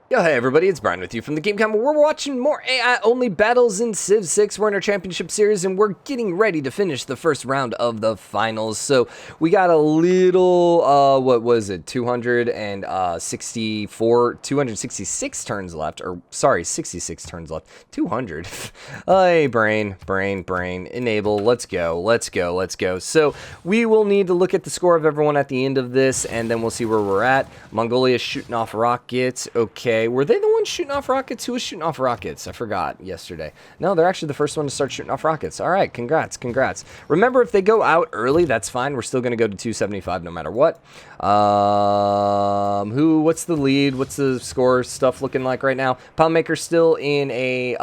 Yo, hey everybody, it's Brian with you from TheGameCommon. We're watching more AI-only battles in Civ 6. We're in our championship series, and we're getting ready to finish the first round of the finals. So, we got a little, what was it, 266 turns left, or, sorry, 66 turns left, 200. Hey, brain, enable, let's go. So, we will need to look at the score of everyone at the end of this, and then we'll see where we're at. Mongolia shooting off rockets, okay. Were they the ones shooting off rockets? Who was shooting off rockets? I forgot yesterday. No, they're actually the first one to start shooting off rockets. All right, congrats. Remember, if they go out early, that's fine. We're still going to go to 275 no matter what. What's the lead? What's the score stuff looking like right now? Poundmaker's still in a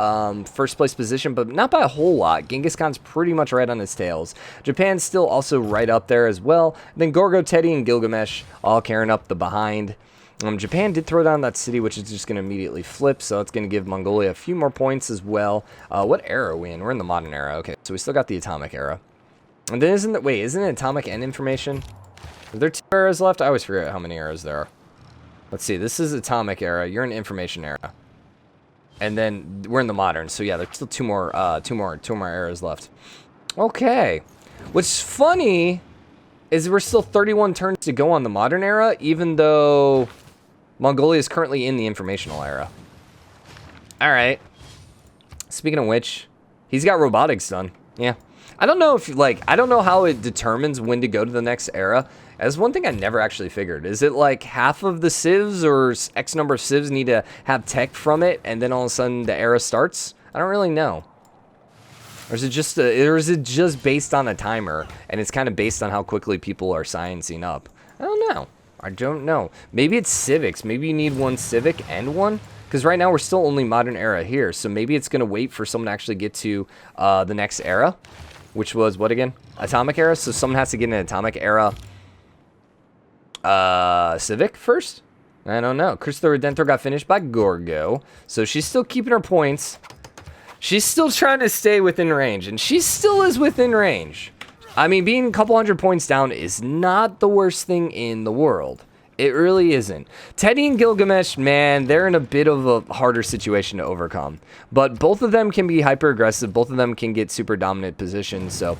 first place position, but not by a whole lot. Genghis Khan's pretty much right on his tails. Japan's still also right up there as well. Then Gorgo, Teddy, and Gilgamesh all carrying up the behind. Japan did throw down that city, which is just going to immediately flip, so it's going to give Mongolia a few more points as well. What era are we in? We're in the modern era. Okay, so we still got the atomic era. And then isn't it atomic and information? Are there 2 eras left? I always forget how many eras there are. Let's see. This is atomic era. You're in information era. And then we're in the modern. So yeah, there's still two more eras left. Okay. What's funny is we're still 31 turns to go on the modern era, even though Mongolia is currently in the informational era. All right. Speaking of which, he's got robotics done. Yeah. I don't know if, I don't know how it determines when to go to the next era. That's one thing I never actually figured. Is it like half of the civs or X number of civs need to have tech from it, and then all of a sudden the era starts? I don't really know. Or is it just based on a timer, and it's kind of based on how quickly people are sciencing up? I don't know. Maybe it's civics. Maybe you need one civic and one. Because right now we're still only modern era here. So maybe it's going to wait for someone to actually get to the next era. Which was what again? Atomic era. So someone has to get an atomic era civic first? I don't know. Chris the Redentor got finished by Gorgo. So she's still keeping her points. She's still trying to stay within range, and she still is within range. I mean, being a couple hundred points down is not the worst thing in the world. It really isn't. Teddy and Gilgamesh, man, they're in a bit of a harder situation to overcome. But both of them can be hyper-aggressive. Both of them can get super dominant positions, so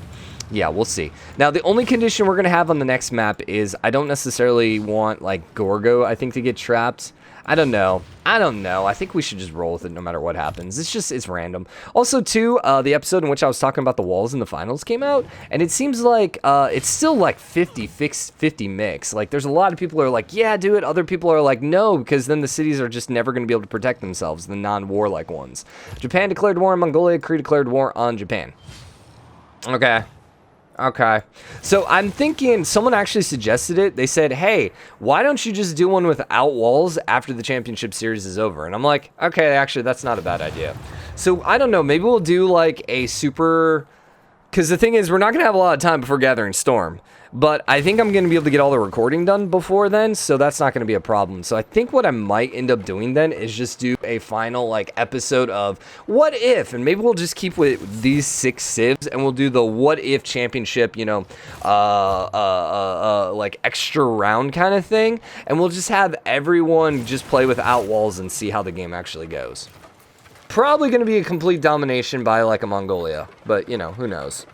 yeah, we'll see. Now, the only condition we're going to have on the next map is I don't necessarily want, Gorgo, I think, to get trapped. I don't know. I think we should just roll with it no matter what happens. It's random. Also, too, the episode in which I was talking about the walls in the finals came out, and it seems like it's still 50 mix. There's a lot of people who are like, yeah, do it. Other people are like, no, because then the cities are just never going to be able to protect themselves, the non-warlike ones. Japan declared war on Mongolia. Cree declared war on Japan. Okay, so I'm thinking someone actually suggested it. They said, hey, why don't you just do one without walls after the championship series is over? And I'm like, okay, actually, that's not a bad idea. So I don't know. Maybe we'll do a super, because the thing is, we're not going to have a lot of time before Gathering Storm. But I think I'm going to be able to get all the recording done before then, so that's not going to be a problem. So I think what I might end up doing then is just do a final, episode of What If? And maybe we'll just keep with these 6 civs, and we'll do the What If Championship, extra round kind of thing. And we'll just have everyone just play without walls and see how the game actually goes. Probably going to be a complete domination by a Mongolia, but who knows?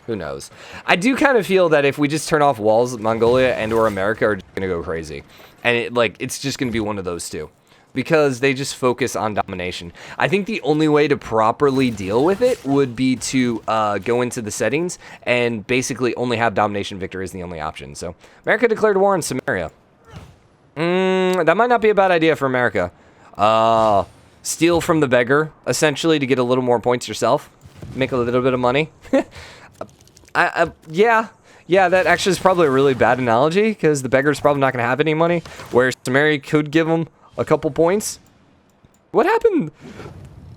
I do kind of feel that if we just turn off walls, Mongolia and or America are just going to go crazy, and it's just going to be one of those two, because they just focus on domination. I think the only way to properly deal with it would be to go into the settings and basically only have domination victory as the only option. So America declared war on Sumeria. That might not be a bad idea for America. Steal from the beggar, essentially, to get a little more points yourself. Make a little bit of money. Yeah, that actually is probably a really bad analogy, because the beggar's probably not going to have any money, where Sumeria could give him a couple points. What happened?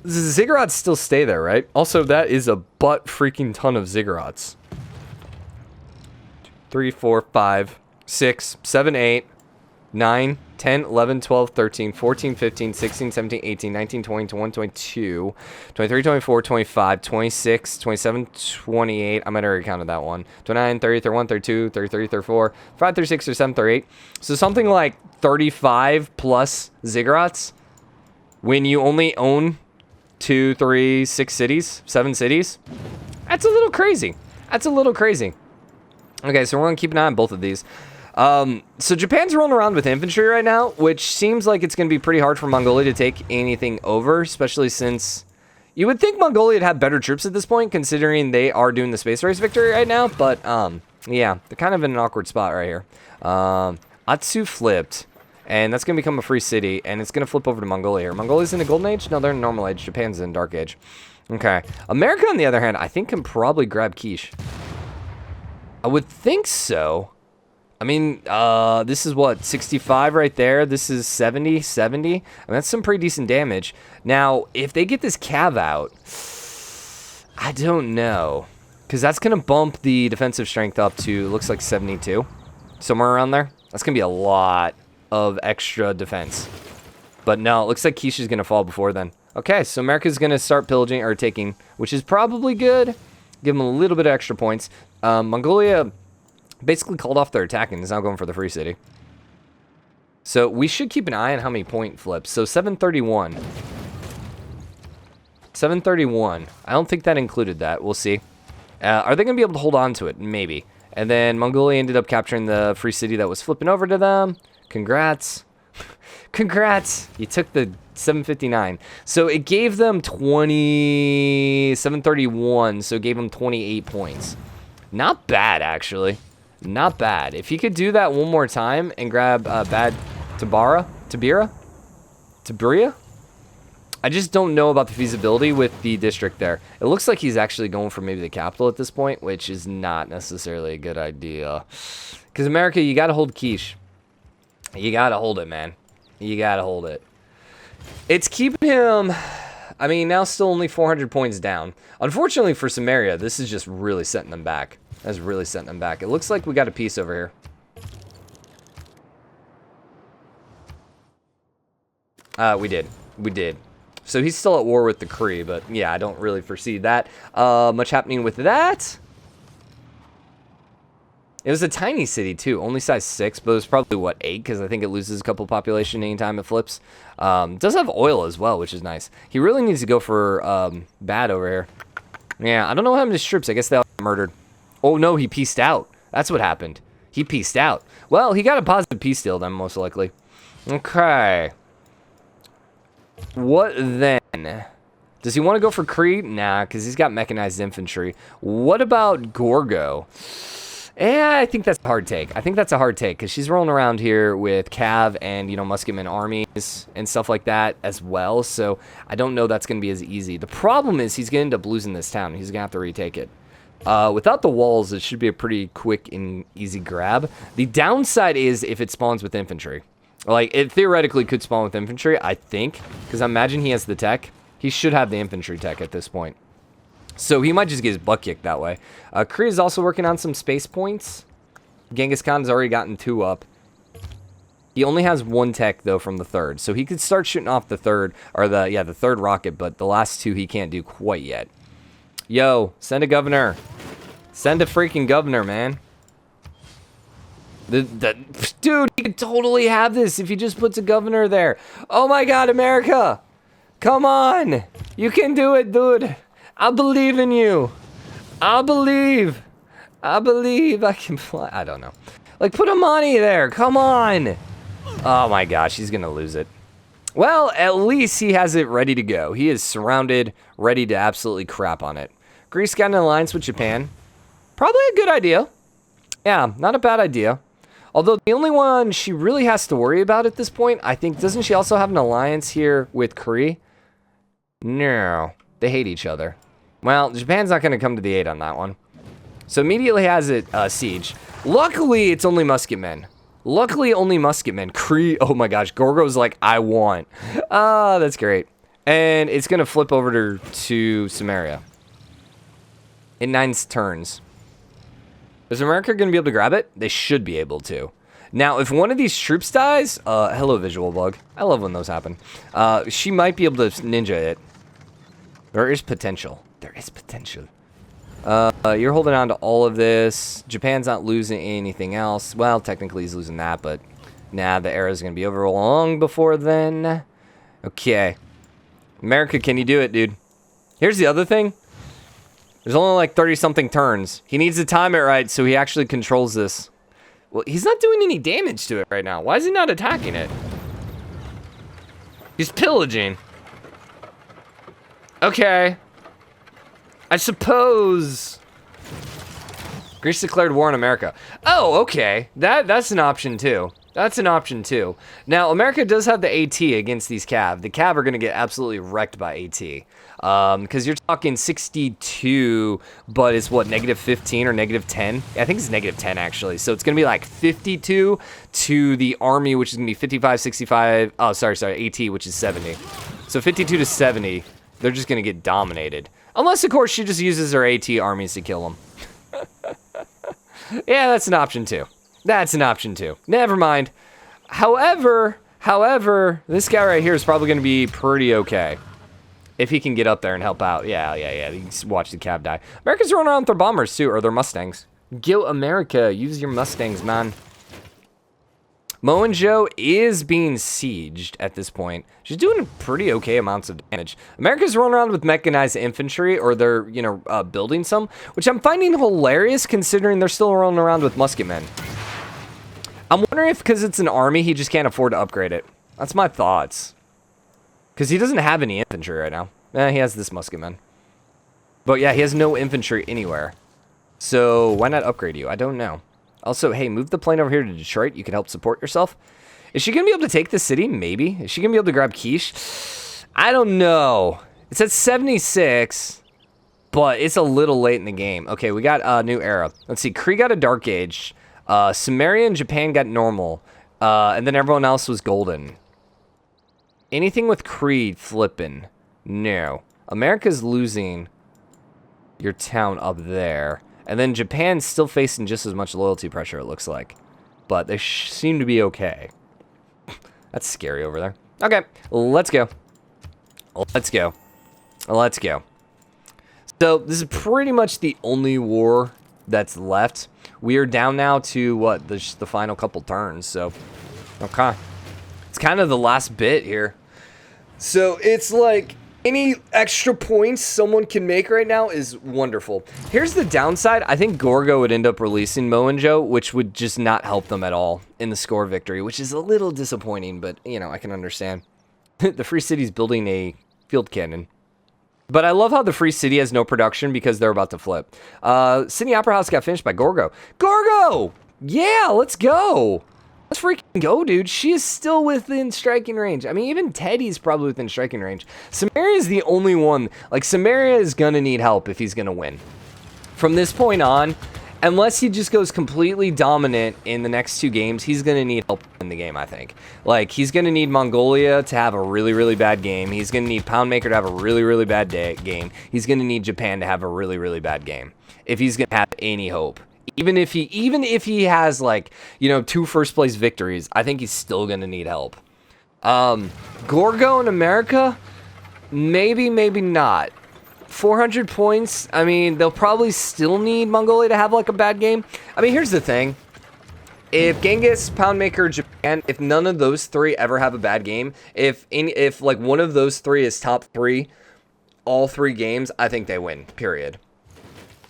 Ziggurats still stay there, right? Also, that is a butt-freaking ton of ziggurats. 3, 4, 5, 6, 7, 8, 9, 10, 11, 12, 13, 14, 15, 16, 17, 18, 19, 20, 21, 22, 23, 24, 25, 26, 27, 28. I might have already counted that one. 29, 30, 31, 32, 33, 34, 35, 36, 37, 38. So something like 35 plus ziggurats. when you only own 2, 3, 6 cities, 7 cities. That's a little crazy. That's a little crazy. Okay, so we're going to keep an eye on both of these. So Japan's rolling around with infantry right now, which seems like it's going to be pretty hard for Mongolia to take anything over, especially since you would think Mongolia would have better troops at this point, considering they are doing the space race victory right now. But, yeah, they're kind of in an awkward spot right here. Atsu flipped, and that's going to become a free city, and it's going to flip over to Mongolia here. Mongolia's in a golden age? No, they're in normal age. Japan's in dark age. Okay. America, on the other hand, I think can probably grab Quiche. I would think so. I mean, this is what, 65 right there. This is 70. I mean, that's some pretty decent damage. Now, if they get this cav out, I don't know. Because that's going to bump the defensive strength up to, looks like 72. Somewhere around there. That's going to be a lot of extra defense. But no, it looks like Quiche is going to fall before then. Okay, so America's going to start pillaging, or taking, which is probably good. Give them a little bit of extra points. Mongolia basically called off their attack and is now going for the free city. So we should keep an eye on how many point flips. So 731. 731. I don't think that included that. We'll see. Are they going to be able to hold on to it? Maybe. And then Mongolia ended up capturing the free city that was flipping over to them. Congrats. Congrats. You took the 759. So it gave them 731. So it gave them 28 points. Not bad, actually. Not bad. If he could do that one more time and grab bad Tiberia? I just don't know about the feasibility with the district there. It looks like he's actually going for maybe the capital at this point, which is not necessarily a good idea. Because America, you got to hold Quiche. You got to hold it, man. You got to hold it. It's keeping him... I mean, now still only 400 points down. Unfortunately for Sumeria, this is just really setting them back. That's really setting them back. It looks like we got a piece over here. We did. We did. So he's still at war with the Cree, but yeah, I don't really foresee that. Much happening with that. It was a tiny city, too. Only size 6, but it was probably, what, 8? Because I think it loses a couple population anytime it flips. Does have oil as well, which is nice. He really needs to go for bad over here. Yeah, I don't know what happened to his troops. I guess they all got murdered. Oh, no, he peaced out. That's what happened. He peaced out. Well, he got a positive peace deal then, most likely. Okay. What then? Does he want to go for Cree? Nah, because he's got mechanized infantry. What about Gorgo? Yeah, I think that's a hard take. I think that's a hard take because she's rolling around here with Cav and, you know, Musketman armies and stuff like that as well. So I don't know that's going to be as easy. The problem is he's going to end up losing this town. He's going to have to retake it. Without the walls, it should be a pretty quick and easy grab. The downside is if it spawns with infantry. Like, it theoretically could spawn with infantry, I think. Because I imagine he has the tech. He should have the infantry tech at this point. So he might just get his butt kicked that way. Cree is also working on some space points. Genghis Khan's already gotten 2 up. He only has 1 tech, though, from the 3rd. So he could start shooting off the 3rd, or the 3rd rocket, but the last 2 he can't do quite yet. Yo, send a governor. Send a freaking governor, man. Dude, he could totally have this if he just puts a governor there. Oh my god, America! Come on! You can do it, dude! I believe in you! I believe! I believe I can fly. I don't know. Like, put a money there! Come on! Oh my gosh, he's gonna lose it. Well, at least he has it ready to go. He is surrounded, ready to absolutely crap on it. Greece got an alliance with Japan. Probably a good idea. Yeah, not a bad idea. Although the only one she really has to worry about at this point, I think, doesn't she also have an alliance here with Cree? No, they hate each other. Well, Japan's not going to come to the aid on that one. So immediately has it siege. Luckily, it's only musketmen. Luckily, only musketmen. Cree, oh my gosh, Gorgo's like, I want. Ah, that's great. And it's going to flip over to Sumeria. In 9 turns. Is America going to be able to grab it? They should be able to. Now, if one of these troops dies... hello, visual bug. I love when those happen. She might be able to ninja it. There is potential. There is potential. You're holding on to all of this. Japan's not losing anything else. Well, technically he's losing that, but... Nah, the era is going to be over long before then. Okay. America, can you do it, dude? Here's the other thing. There's only like 30-something turns. He needs to time it right so he actually controls this. Well, he's not doing any damage to it right now. Why is he not attacking it? He's pillaging. Okay. I suppose... Greece declared war on America. Oh, okay. That's an option too. That's an option too. Now, America does have the AT against these Cav. The Cav are going to get absolutely wrecked by AT. Because you're talking 62, but it's what, negative 15 or negative 10? I think it's negative 10 actually. So it's going to be like 52 to the army, which is going to be 55, 65. Oh, sorry, AT, which is 70. So 52 to 70, they're just going to get dominated. Unless, of course, she just uses her AT armies to kill them. Yeah, that's an option too. That's an option too. Never mind. However, this guy right here is probably going to be pretty okay. If he can get up there and help out. Yeah. You can watch the Cav die. America's running around with their bombers too, or their Mustangs. Go America. Use your Mustangs, man. Mohenjo is being sieged at this point. She's doing pretty okay amounts of damage. America's running around with mechanized infantry, or they're, building some, which I'm finding hilarious considering they're still running around with musketmen. I'm wondering if because it's an army, he just can't afford to upgrade it. That's my thoughts. Because he doesn't have any infantry right now. He has this musketman. But yeah, he has no infantry anywhere. So why not upgrade you? I don't know. Also, hey, move the plane over here to Detroit. You can help support yourself. Is she going to be able to take the city? Maybe. Is she going to be able to grab Quiche? I don't know. It's at 76, but it's a little late in the game. Okay, we got a new era. Let's see. Cree got a Dark Age. Sumeria and Japan got normal. And then everyone else was golden. Anything with Cree flipping? No. America's losing your town up there. And then Japan's still facing just as much loyalty pressure, it looks like. But they seem to be okay. That's scary over there. Okay, let's go. Let's go. Let's go. So, this is pretty much the only war that's left. We are down now to, what, the final couple turns, so... Okay. It's kind of the last bit here. So, it's like... Any extra points someone can make right now is wonderful. Here's the downside. I think Gorgo would end up releasing Mohenjo, which would just not help them at all in the score victory, which is a little disappointing, but, I can understand. The Free City's building a field cannon. But I love how the Free City has no production because they're about to flip. Sydney Opera House got finished by Gorgo. Gorgo! Yeah, let's go! Let's freaking go, dude. She is still within striking range. I mean, even Teddy's probably within striking range. Sumeria is the only one. Like, Sumeria is going to need help if he's going to win. From this point on, unless he just goes completely dominant in the next two games, he's going to need help in the game, I think. Like, he's going to need Mongolia to have a really, really bad game. He's going to need Poundmaker to have a really, really bad game. He's going to need Japan to have a really, really bad game if he's going to have any hope. Even if he has, like, 2 first place victories, I think he's still gonna need help. Gorgo in America, maybe not. 400 points. I mean, they'll probably still need Mongolia to have like a bad game. I mean, here's the thing: if Genghis, Poundmaker, Japan, if none of those 3 ever have a bad game, if like one of those 3 is top 3, all 3 games, I think they win. Period.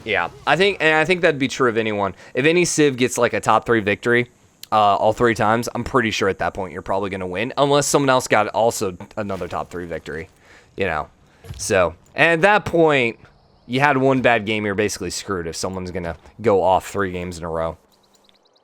Yeah, I think that'd be true of anyone. If any Civ gets like a top 3 victory, all 3 times, I'm pretty sure at that point you're probably gonna win, unless someone else got also another top 3 victory, So, and at that point, you had one bad game, you're basically screwed if someone's gonna go off 3 games in a row,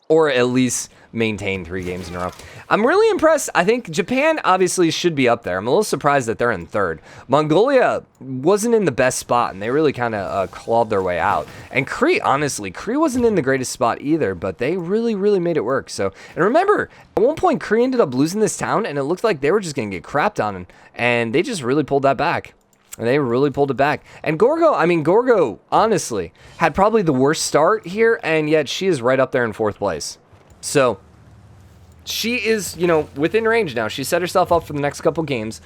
or at least maintain 3 games in a row. I'm really impressed. I think Japan obviously should be up there. I'm a little surprised that they're in 3rd. Mongolia wasn't in the best spot, and they really kind of clawed their way out. And Cree, honestly, Cree wasn't in the greatest spot either, but they really, really made it work. So, and remember, at one point, Cree ended up losing this town, and it looked like they were just going to get crapped on, and they just really pulled that back. And they really pulled it back. And Gorgo, honestly, had probably the worst start here, and yet she is right up there in 4th place. So, she is, within range now. She set herself up for the next couple games.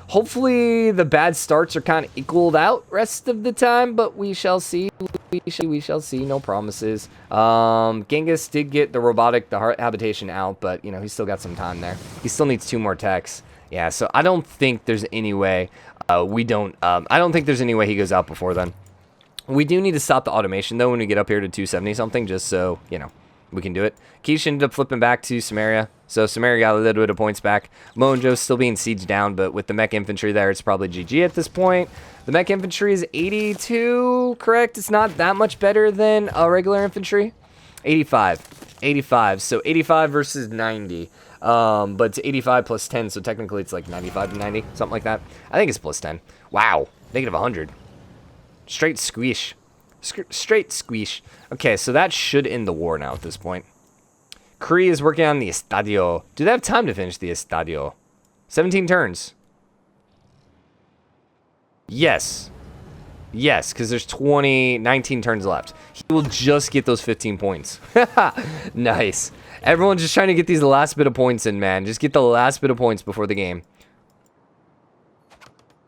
Hopefully, the bad starts are kind of equaled out rest of the time, but we shall see. We shall see. No promises. Genghis did get the heart habitation out, but, he's still got some time there. He still needs 2 more techs. Yeah, so I don't think there's any way we don't... I don't think there's any way he goes out before then. We do need to stop the automation, though, when we get up here to 270-something, just so, you know, we can do it. Quiche ended up flipping back to Sumeria, so Sumeria got a little bit of points back. Moenjo's still being sieged down, but with the mech infantry there, it's probably GG at this point. The mech infantry is 82, correct? It's not that much better than regular infantry. 85. 85, so 85 versus 90. But it's 85 plus 10, so technically it's like 95 to 90, something like that. I think it's plus 10. Wow, negative 100. Straight squish. Straight squish. Okay, so that should end the war now at this point. Cree is working on the Estadio. Do they have time to finish the Estadio? 17 turns. Yes. Yes, because there's 19 turns left. He will just get those 15 points. Nice. Everyone's just trying to get these last bit of points in, man. Just get the last bit of points before the game.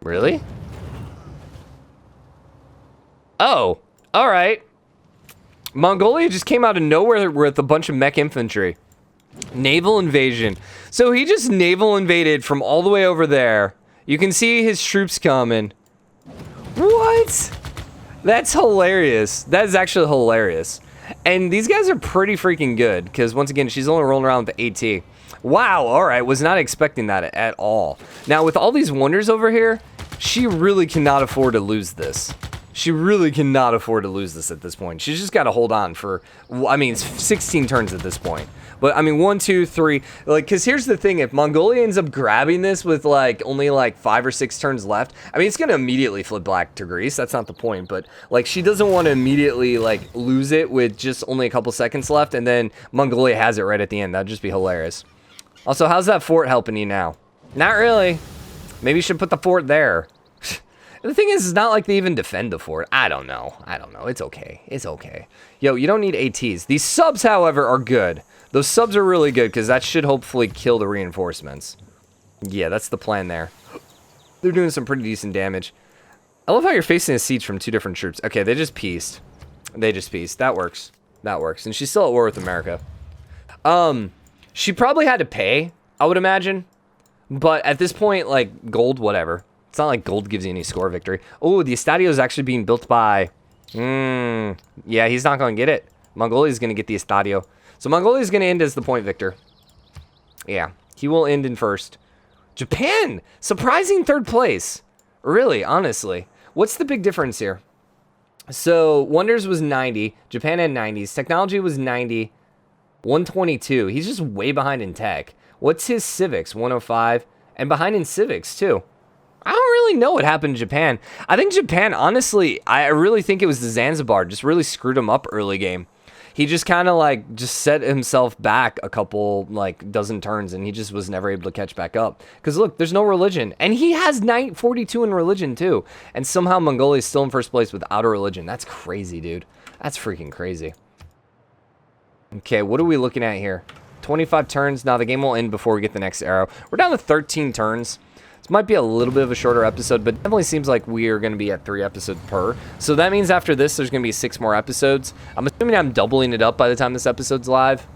Really? Oh, all right. Mongolia just came out of nowhere with a bunch of mech infantry. Naval invasion. So he just naval invaded from all the way over there. You can see his troops coming. What? That's hilarious. That is actually hilarious. And these guys are pretty freaking good because, once again, she's only rolling around with the AT. Wow, all right. Was not expecting that at all. Now, with all these wonders over here, she really cannot afford to lose this. She really cannot afford to lose this at this point. She's just got to hold on for, I mean, it's 16 turns at this point. But, I mean, 1, 2, 3, like, because here's the thing. If Mongolia ends up grabbing this with, like, only, like, 5 or 6 turns left, I mean, it's going to immediately flip back to Greece. That's not the point. But, like, she doesn't want to immediately, like, lose it with just only a couple seconds left, and then Mongolia has it right at the end. That'd just be hilarious. Also, how's that fort helping you now? Not really. Maybe you should put the fort there. The thing is, it's not like they even defend the fort. I don't know. It's okay. It's okay. Yo, you don't need ATs. These subs, however, are good. Those subs are really good because that should hopefully kill the reinforcements. Yeah, that's the plan there. They're doing some pretty decent damage. I love how you're facing a siege from 2 different troops. Okay, they just pieced. They just pieced. That works. That works. And she's still at war with America. She probably had to pay, I would imagine. But at this point, like, gold, whatever. It's not like gold gives you any score victory. Oh, the Estadio is actually being built by... yeah, he's not going to get it. Mongolia is going to get the Estadio. So Mongolia is going to end as the point victor. Yeah, he will end in first. Japan! Surprising 3rd place. Really, honestly. What's the big difference here? So, Wonders was 90. Japan had 90s. Technology was 90. 122. He's just way behind in tech. What's his civics? 105. And behind in civics, too. I don't really know what happened to Japan. I think Japan, honestly, I really think it was the Zanzibar. Just really screwed him up early game. He just kind of like just set himself back a couple like dozen turns, and he just was never able to catch back up. Because look, there's no religion, and he has 42 in religion too, and somehow Mongolia is still in first place without a religion. That's crazy, dude. That's freaking crazy. Okay, what are we looking at here? 25 turns. Now the game will end before we get the next arrow. We're down to 13 turns. This might be a little bit of a shorter episode, but it definitely seems like we are going to be at 3 episodes per. So that means after this, there's going to be 6 more episodes. I'm assuming I'm doubling it up by the time this episode's live.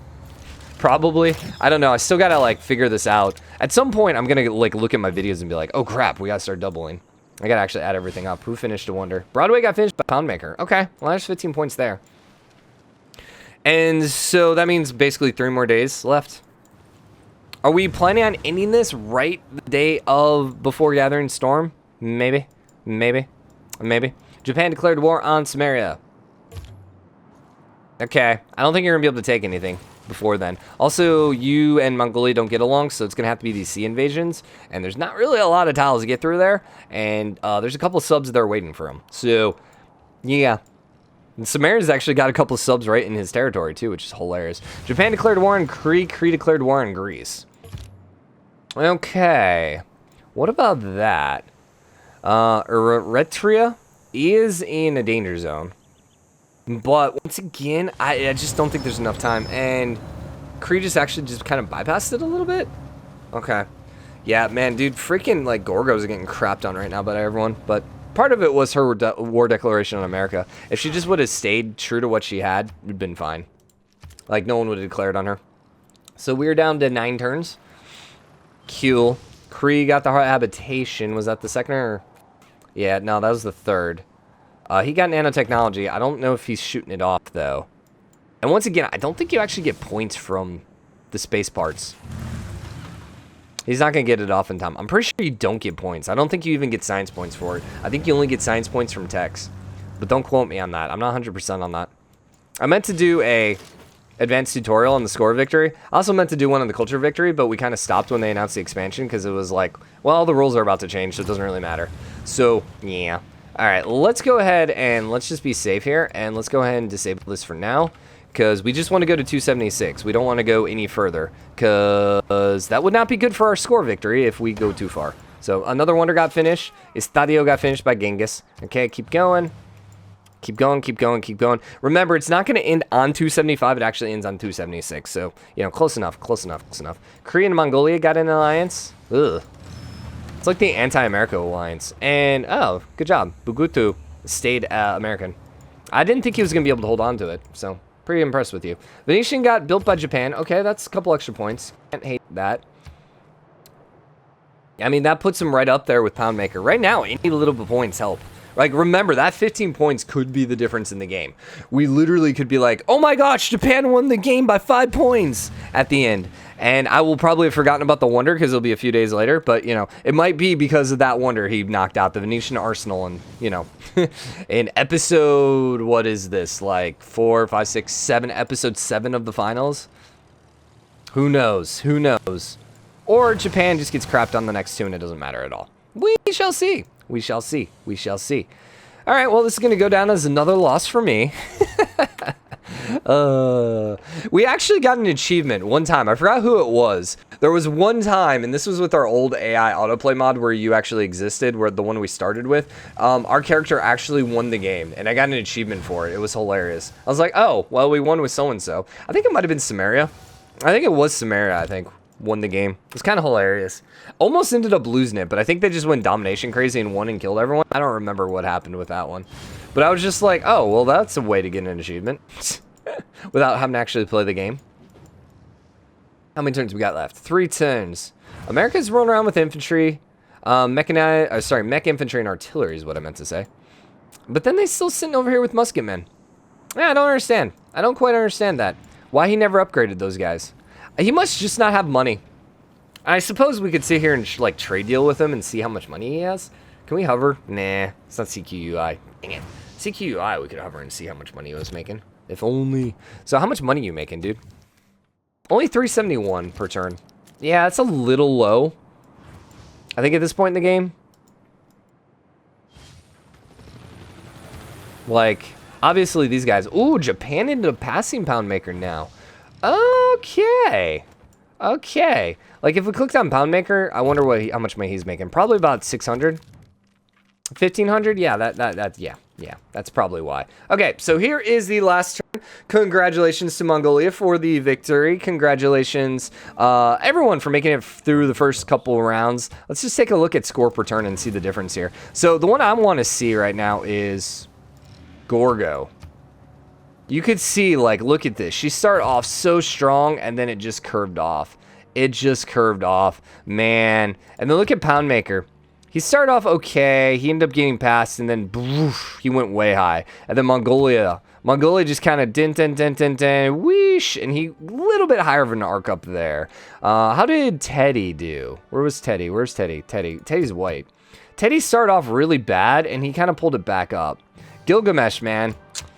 Probably. I don't know. I still got to, like, figure this out. At some point, I'm going to, like, look at my videos and be like, oh, crap, we got to start doubling. I got to actually add everything up. Who finished a wonder? Broadway got finished by Poundmaker. Okay. Well, there's 15 points there. And so that means basically 3 more days left. Are we planning on ending this right the day of before Gathering Storm? Maybe. Maybe. Maybe. Japan declared war on Sumeria. Okay. I don't think you're going to be able to take anything before then. Also, you and Mongolia don't get along, so it's going to have to be these sea invasions. And there's not really a lot of tiles to get through there. And there's a couple of subs that are waiting for him. So, yeah. And Sumeria's actually got a couple of subs right in his territory, too, which is hilarious. Japan declared war on Cree. Cree declared war on Greece. Okay. What about that? Eritrea is in a danger zone. But once again, I just don't think there's enough time. And Cree just actually just kind of bypassed it a little bit. Okay. Yeah, man, dude, freaking, like, Gorgos are getting crapped on right now by everyone. But part of it was her war declaration on America. If she just would have stayed true to what she had, it would have been fine. Like, no one would have declared on her. So we're down to 9 turns. Cool. Cree got the habitation. Was that the second or? Yeah, no, that was the third. He got nanotechnology. I don't know if he's shooting it off, though. And once again, I don't think you actually get points from the space parts. He's not going to get it off in time. I'm pretty sure you don't get points. I don't think you even get science points for it. I think you only get science points from techs. But don't quote me on that. I'm not 100% on that. I meant to do a advanced tutorial on the score victory. I also meant to do one on the culture victory, but we kind of stopped when they announced the expansion because it was like, well, the rules are about to change, so it doesn't really matter. So, yeah. All right, let's go ahead and let's just be safe here, and let's go ahead and disable this for now because we just want to go to 276. We don't want to go any further because that would not be good for our score victory if we go too far. So another wonder got finished. Estadio got finished by Genghis. Okay, keep going. Keep going, keep going, keep going. Remember, it's not going to end on 275. It actually ends on 276. So, you know, close enough, close enough, close enough. Cree and Mongolia got an alliance. Ugh. It's like the anti-America alliance. And, oh, good job. Bugutu stayed American. I didn't think he was going to be able to hold on to it. So, pretty impressed with you. Venetian got built by Japan. Okay, that's a couple extra points. Can't hate that. I mean, that puts him right up there with Poundmaker. Right now, any little bit of points help. Like, remember, that 15 points could be the difference in the game. We literally could be like, oh my gosh, Japan won the game by 5 points at the end. And I will probably have forgotten about the wonder because it'll be a few days later. But, you know, it might be because of that wonder he knocked out the Venetian Arsenal. And, you know, in episode, what is this? Like 4, 5, 6, 7, episode 7 of the finals? Who knows? Who knows? Or Japan just gets crapped on the next two and it doesn't matter at all. We shall see. We shall see. We shall see. All right, well, this is going to go down as another loss for me. We actually got an achievement one time. I forgot who it was. There was one time, and this was with our old AI autoplay mod where you actually existed, where the one we started with. Our character actually won the game, and I got an achievement for it. It was hilarious. I was like, oh, well, we won with so-and-so. I think it might have been Sumeria. I think it was Sumeria, I think. Won the game. It was kind of hilarious. Almost ended up losing it, but I think they just went domination crazy and won and killed everyone. I don't remember what happened with that one. But I was just like, oh, well, that's a way to get an achievement. Without having to actually play the game. How many turns we got left? 3 turns. America's rolling around with infantry. Mech infantry and artillery is what I meant to say. But then they still sitting over here with musketmen. Yeah, I don't understand. I don't quite understand that. Why he never upgraded those guys. He must just not have money. I suppose we could sit here and like trade deal with him and see how much money he has. Can we hover? Nah, it's not CQUI. Dang it. CQUI, we could hover and see how much money he was making. If only. So how much money are you making, dude? Only 371 per turn. Yeah, that's a little low. I think at this point in the game. Like, obviously these guys. Ooh, Japan ended up passing Poundmaker now. Okay. Okay. Like, if we clicked on Poundmaker, I wonder what how much money he's making. Probably about 600. 1,500? Yeah, yeah, that's probably why. Okay, so here is the last turn. Congratulations to Mongolia for the victory. Congratulations, everyone, for making it through the first couple rounds. Let's just take a look at score per turn and see the difference here. So the one I want to see right now is Gorgo. You could see, like, look at this. She started off so strong, and then it just curved off. It just curved off, man. And then look at Poundmaker. He started off okay. He ended up getting past, and then boof, he went way high. And then Mongolia just kind of dent, whoosh, and he a little bit higher of an arc up there. How did Teddy do? Where was Teddy? Where's Teddy? Teddy's white. Teddy started off really bad, and he kind of pulled it back up. Gilgamesh, man,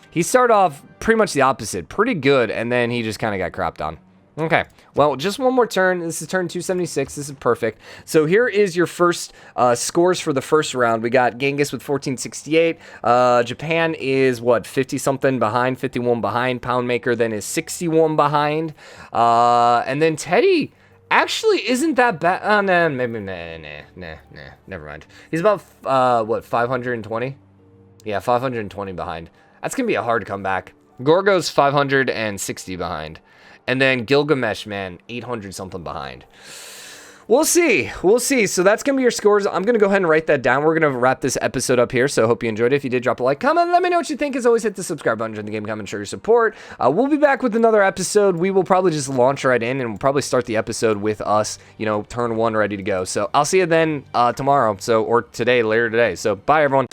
he started off pretty much the opposite. Pretty good, and then he just kind of got crapped on. Okay, well, just one more turn. This is turn 276. This is perfect. So here is your first scores for the first round. We got Genghis with 1468. Japan is, what, 50-something behind, 51 behind. Poundmaker then is 61 behind. And then Teddy actually isn't that bad. Nah, maybe, nah, never mind. He's about, what, 520? Yeah, 520 behind. That's going to be a hard comeback. Gorgo's 560 behind. And then Gilgamesh, man, 800 something behind. We'll see. We'll see. So that's going to be your scores. I'm going to go ahead and write that down. We're going to wrap this episode up here. So I hope you enjoyed it. If you did, drop a like, comment, let me know what you think. As always, hit the subscribe button on the game, comment, show your support. We'll be back with another episode. We will probably just launch right in, and we'll probably start the episode with us, you know, turn 1 ready to go. So I'll see you then tomorrow. Or today, later today. So bye, everyone.